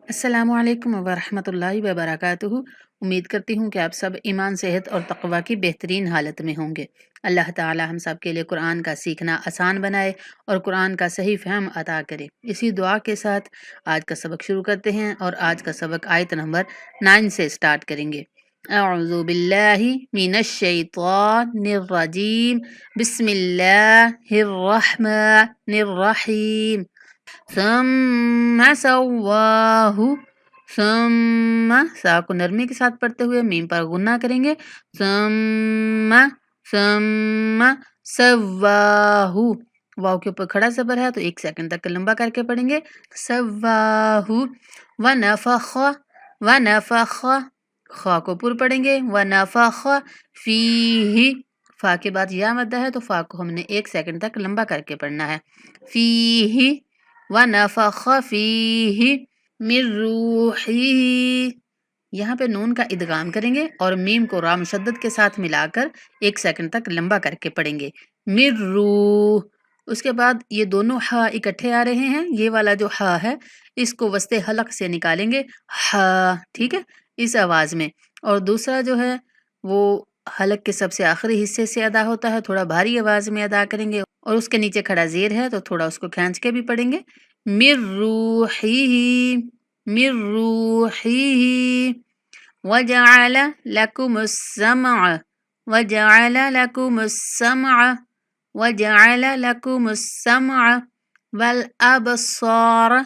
अस्सलामु अलैकुम वरहमतुल्लाहि वबरकातुहू। उम्मीद करती हूँ कि आप सब ईमान, सेहत और तक़वा की बेहतरीन हालत में होंगे। अल्लाह ताला हम सब के लिए कुरान का सीखना आसान बनाए और कुरान का सही फ़हम अता करे। इसी दुआ के साथ आज का सबक शुरू करते हैं और आज का सबक आयत नंबर 9 से स्टार्ट करेंगे। अऊज़ु बिल्लाहि मिनश शैतानिर रजीम। बिस्मिल्लाहिर रहमानिर रहीम। सम्मा सव्वाहु। सम्मा सा को नरमी के साथ पढ़ते हुए मीम पर गुन्ना करेंगे। सम्मा सम्मा सव्वाहु। वाव के ऊपर खड़ा ज़बर है तो 1 सेकंड तक लंबा करके पढ़ेंगे। सव्वाहु व नफख व नफख। खा को पूर पढ़ेंगे। व नफख फीही। फा के बाद या मद्दा है तो फा को हमने 1 सेकंड तक लंबा करके पढ़ना है। फीही वनफ़ख़ फ़ीही मिर रूही। यहाँ पे नून का इदगाम करेंगे और मीम को रा मुशद्दद के साथ मिलाकर 1 सेकंड तक लंबा करके पढ़ेंगे। मिर रूह। उसके बाद ये दोनों हा इकट्ठे आ रहे हैं। ये वाला जो हा है इसको वस्ते हलक से निकालेंगे। हा, ठीक है, इस आवाज़ में। और दूसरा जो है वो हलक के सबसे आखिरी हिस्से से अदा होता है, थोड़ा भारी आवाज़ में अदा करेंगे। और उसके नीचे खड़ा ज़ेर है तो थोड़ा उसको खींच के भी पढ़ेंगे। मिर रूहिही मिर रूहिही वजअल लकुमुस समअ वजअल लकुमुस समअ वजअल लकुमुस समअ वल अबसार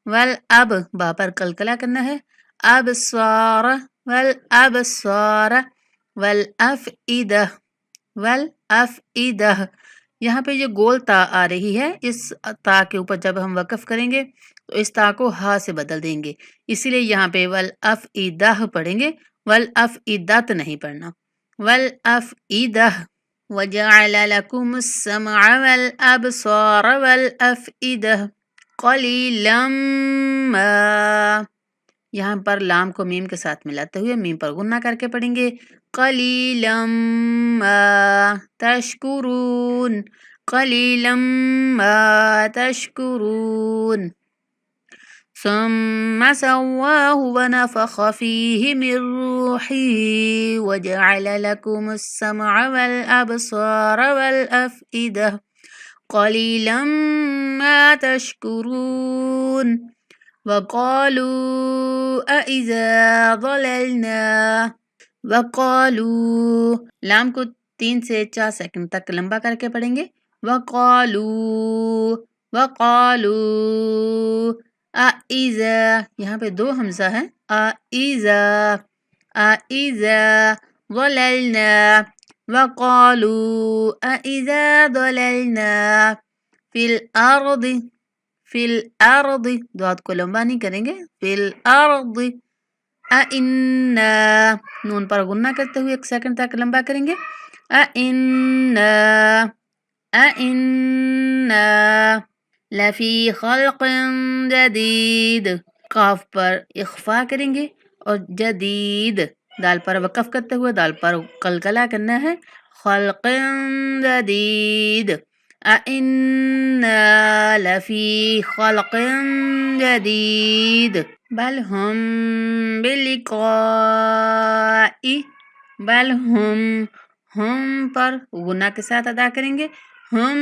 वल अब बा पर कलकला करना है। अबसार वल अबसार वल अफइदा वल अफइदा। यहाँ पे जो गोल ता आ रही है, इस ता के ऊपर जब हम वक़फ़ करेंगे तो इस ता को हा से बदल देंगे, इसीलिए यहाँ पे वल अफ़इदाह पढ़ेंगे, वल अफ़इदात नहीं पढ़ना। वल अफ़इदाह वजअल लकुमुस समअ वल अबसार वल अफ़इदाह क़लीलन मा। यहाँ पर लाम को मीम के साथ मिलाते हुए मीम पर गुन्ना करके पढ़ेंगे। क़लीलन मा तशकुरून क़लीलन मा तशकुरून। ثم سواه ونفخ فيه من روحه وجعل لكم السمع والأبصار والأفئدة قليلا ما تشكرون وقالوا أإذا ضللنا वक़ालू। लाम को 3 से 4 सेकंड तक लंबा करके पढ़ेंगे। वक़ालू वक़ालू अइज़ा। यहाँ पे 2 हमज़ा है। अइज़ा अइज़ा ज़ललना वक़ालू अइज़ा ज़ललना फिल अर्द। दाद को लंबा नहीं करेंगे। फिल अर्द अइन्ना। नून पर गुन्ना करते हुए 1 सेकंड तक लंबा करेंगे। अइन्ना अइन्ना लफ़ी ख़ल्क़िन जदीद। काफ पर इख्फा करेंगे और जदीद दाल पर वक़फ़ करते हुए दाल पर कलकला करना है। ख़ल्क़िन जदीद अइन्ना लफ़ी ख़ल्क़िन जदीद बल हम बिलिक़ाइ। बल हम पर गुना के साथ अदा करेंगे। हम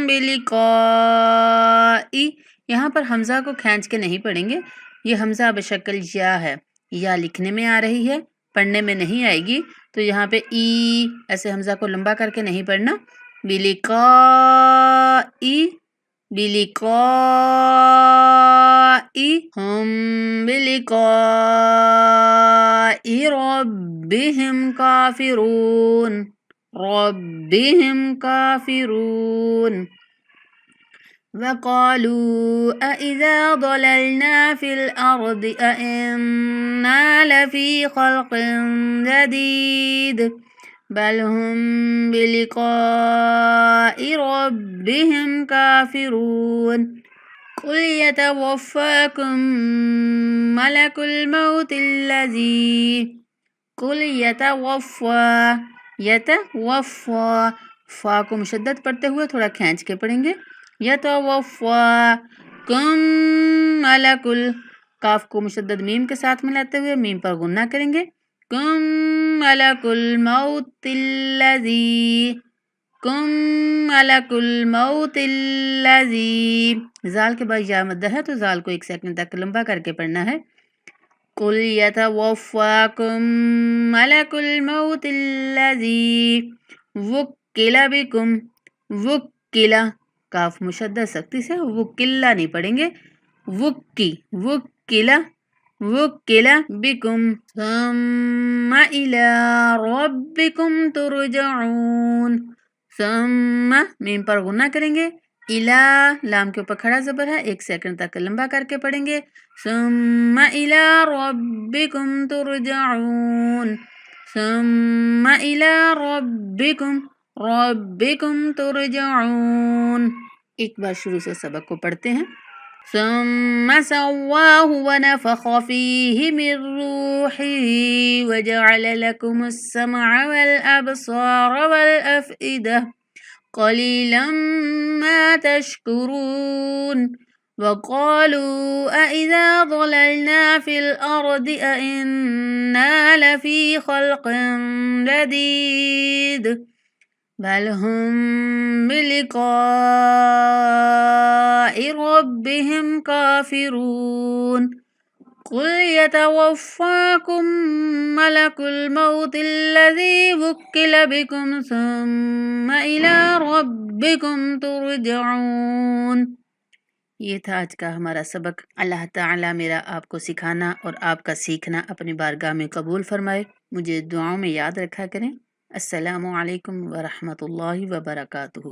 बिलिक़ाइ। यहाँ पर हमज़ा को खींच के नहीं पढ़ेंगे। ये हमज़ा बशक्ल या है, या लिखने में आ रही है, पढ़ने में नहीं आएगी। तो यहाँ पे ई ऐसे हमज़ा को लंबा करके नहीं पढ़ना। बिलिक़ाइ बिलिक़ाइ हम बिलिक़ाइ रब्बिहिम काफ़िरून रब्बिहिम काफ़िरून। वक़ालू अइज़ा ضललना फ़िल अर्द अइन्ना लफ़ी ख़ल्क़िन जदीद बल हम बिलिक़ाइ रब्बिहिम काफ़िरून। कुल यतवफ़्फ़ाकुम मलकुल मौतिल्लज़ी। कुल यतवफ़्फ़ा यतवफ़्फ़ा। फ़ा को मुशद्दद पढ़ते हुए थोड़ा खींच के पढ़ेंगे। यतवफ़्फ़ाकुम मलकुल کاف کو مشدد میم کے ساتھ ملاتے ہوئے میم پر غنہ کریں گے. کم ملک الموت الذی، کم ملک الموت الذی. زال کے بعد یا مدہ ہے تو زال کو 1 سیکنڈ تک لمبا کر کے پڑھنا ہے. قل یتوفاکم ملک الموت الذی وکل بکم، وکلا کاف مشدد سختی سے، وکلا نہیں پڑھیں گے، وکی وکلا، وکلا بکم ثم الی ربکم ترجعون. ثم میم پر غنہ کریں گے، الا لام کے اوپر کھڑا زبر ہے، 1 سیکنڈ تک لمبا کر کے پڑھیں گے. ثم الی ربکم ترجعون، ثم الی ربکم، ربکم ترجعون. ایک بار شروع سے سبق کو پڑھتے ہیں. ثم سواہ ونفخ فیہ من روحہ وجعل لکم السمع والابصار والافئدہ قلیلا ما تشکرون. وقالوا أإذا ضللنا في الأرض أإنا لفي خلق جديد بل هم بلقاء ربهم كافرون. قل يتوفاكم ملك الموت الذي وكل بكم ثم إلى ربكم ترجعون. یہ تھا آج کا ہمارا سبق. اللہ تعالیٰ میرا آپ کو سکھانا اور آپ کا سیکھنا اپنی بارگاہ میں قبول فرمائے. مجھے دعاؤں میں یاد رکھا کریں. السلام علیکم ورحمۃ اللہ وبرکاتہ.